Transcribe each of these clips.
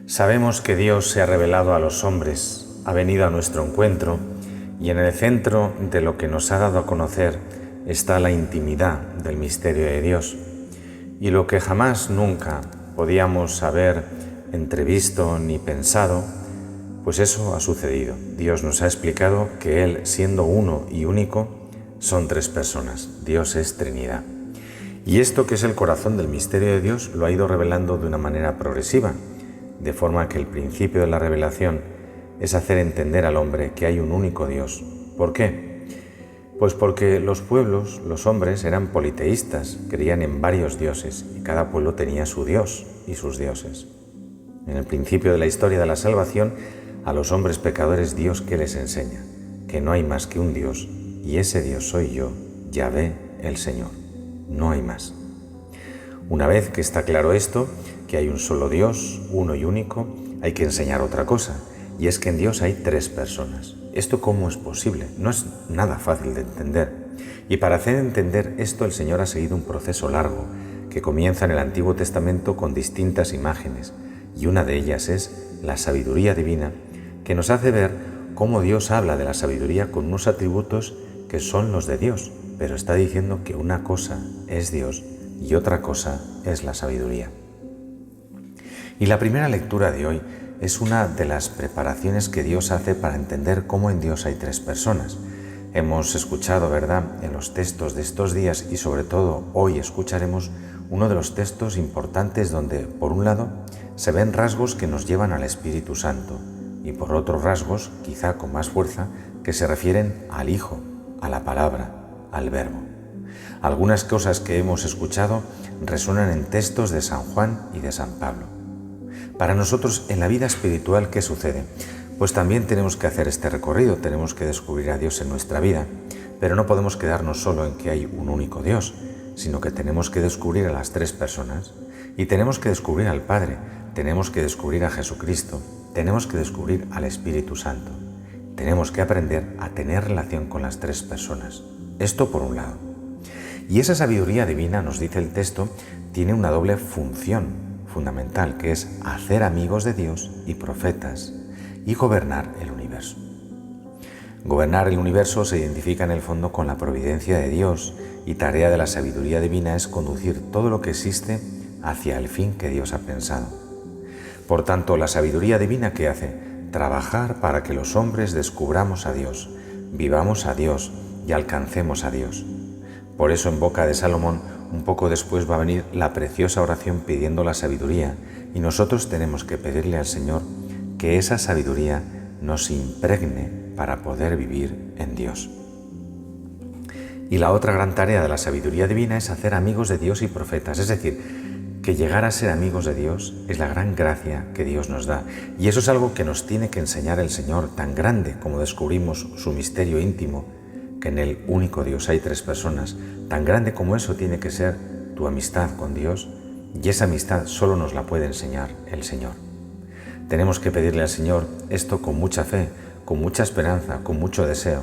Sabemos que Dios se ha revelado a los hombres, ha venido a nuestro encuentro y en el centro de lo que nos ha dado a conocer está la intimidad del misterio de Dios. Y lo que jamás nunca podíamos haber entrevisto ni pensado, pues eso ha sucedido. Dios nos ha explicado que Él, siendo uno y único, son tres personas. Dios es Trinidad. Y esto, que es el corazón del misterio de Dios, lo ha ido revelando de una manera progresiva, de forma que el principio de la revelación es hacer entender al hombre que hay un único Dios. ¿Por qué? Pues porque los pueblos, los hombres, eran politeístas, creían en varios dioses y cada pueblo tenía su Dios y sus dioses. En el principio de la historia de la salvación, a los hombres pecadores, Dios, ¿qué les enseña? Que no hay más que un Dios y ese Dios soy yo, Yahvé, el Señor. No hay más. Una vez que está claro esto, que hay un solo Dios, uno y único, hay que enseñar otra cosa, y es que en Dios hay tres personas. ¿Esto cómo es posible? No es nada fácil de entender. Y para hacer entender esto, el Señor ha seguido un proceso largo, que comienza en el Antiguo Testamento con distintas imágenes, y una de ellas es la sabiduría divina, que nos hace ver cómo Dios habla de la sabiduría con unos atributos que son los de Dios, pero está diciendo que una cosa es Dios y otra cosa es la sabiduría. Y la primera lectura de hoy es una de las preparaciones que Dios hace para entender cómo en Dios hay tres personas. Hemos escuchado, ¿verdad?, en los textos de estos días y sobre todo hoy escucharemos uno de los textos importantes donde, por un lado, se ven rasgos que nos llevan al Espíritu Santo y por otros rasgos, quizá con más fuerza, que se refieren al Hijo, a la palabra, al Verbo. Algunas cosas que hemos escuchado resuenan en textos de San Juan y de San Pablo. Para nosotros, en la vida espiritual, ¿qué sucede? Pues también tenemos que hacer este recorrido, tenemos que descubrir a Dios en nuestra vida, pero no podemos quedarnos solo en que hay un único Dios, sino que tenemos que descubrir a las tres personas y tenemos que descubrir al Padre, tenemos que descubrir a Jesucristo, tenemos que descubrir al Espíritu Santo. Tenemos que aprender a tener relación con las tres personas. Esto por un lado. Y esa sabiduría divina, nos dice el texto, tiene una doble función fundamental, que es hacer amigos de Dios y profetas y gobernar el universo. Gobernar el universo se identifica en el fondo con la providencia de Dios y tarea de la sabiduría divina es conducir todo lo que existe hacia el fin que Dios ha pensado. Por tanto, la sabiduría divina, ¿qué hace? Trabajar para que los hombres descubramos a Dios, vivamos a Dios y alcancemos a Dios. Por eso en boca de Salomón, un poco después va a venir la preciosa oración pidiendo la sabiduría y nosotros tenemos que pedirle al Señor que esa sabiduría nos impregne para poder vivir en Dios. Y la otra gran tarea de la sabiduría divina es hacer amigos de Dios y profetas, es decir, que llegar a ser amigos de Dios es la gran gracia que Dios nos da. Y eso es algo que nos tiene que enseñar el Señor, tan grande como descubrimos su misterio íntimo, que en el único Dios hay tres personas. Tan grande como eso tiene que ser tu amistad con Dios, y esa amistad solo nos la puede enseñar el Señor. Tenemos que pedirle al Señor esto con mucha fe, con mucha esperanza, con mucho deseo.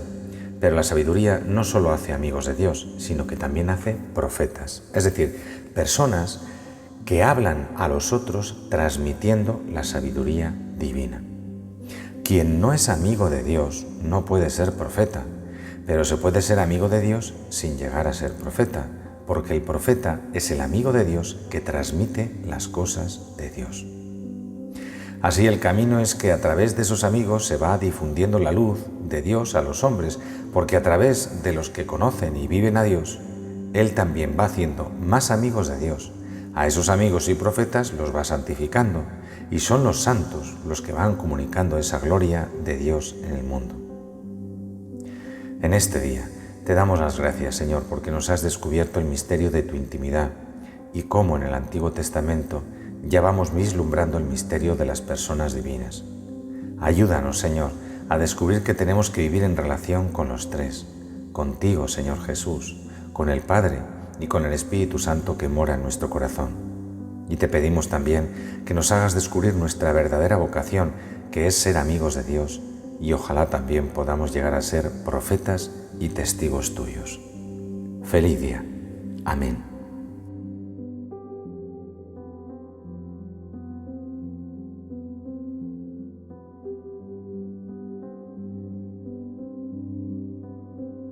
Pero la sabiduría no solo hace amigos de Dios, sino que también hace profetas, es decir, personas que hablan a los otros transmitiendo la sabiduría divina. Quien no es amigo de Dios no puede ser profeta, pero se puede ser amigo de Dios sin llegar a ser profeta, porque el profeta es el amigo de Dios que transmite las cosas de Dios. Así el camino es que a través de esos amigos se va difundiendo la luz de Dios a los hombres, porque a través de los que conocen y viven a Dios, Él también va haciendo más amigos de Dios. A esos amigos y profetas los va santificando, y son los santos los que van comunicando esa gloria de Dios en el mundo. En este día te damos las gracias, Señor, porque nos has descubierto el misterio de tu intimidad y cómo en el Antiguo Testamento ya vamos vislumbrando el misterio de las personas divinas. Ayúdanos, Señor, a descubrir que tenemos que vivir en relación con los tres, contigo, Señor Jesús, con el Padre y con el Espíritu Santo que mora en nuestro corazón. Y te pedimos también que nos hagas descubrir nuestra verdadera vocación, que es ser amigos de Dios, y ojalá también podamos llegar a ser profetas y testigos tuyos. Feliz día. Amén.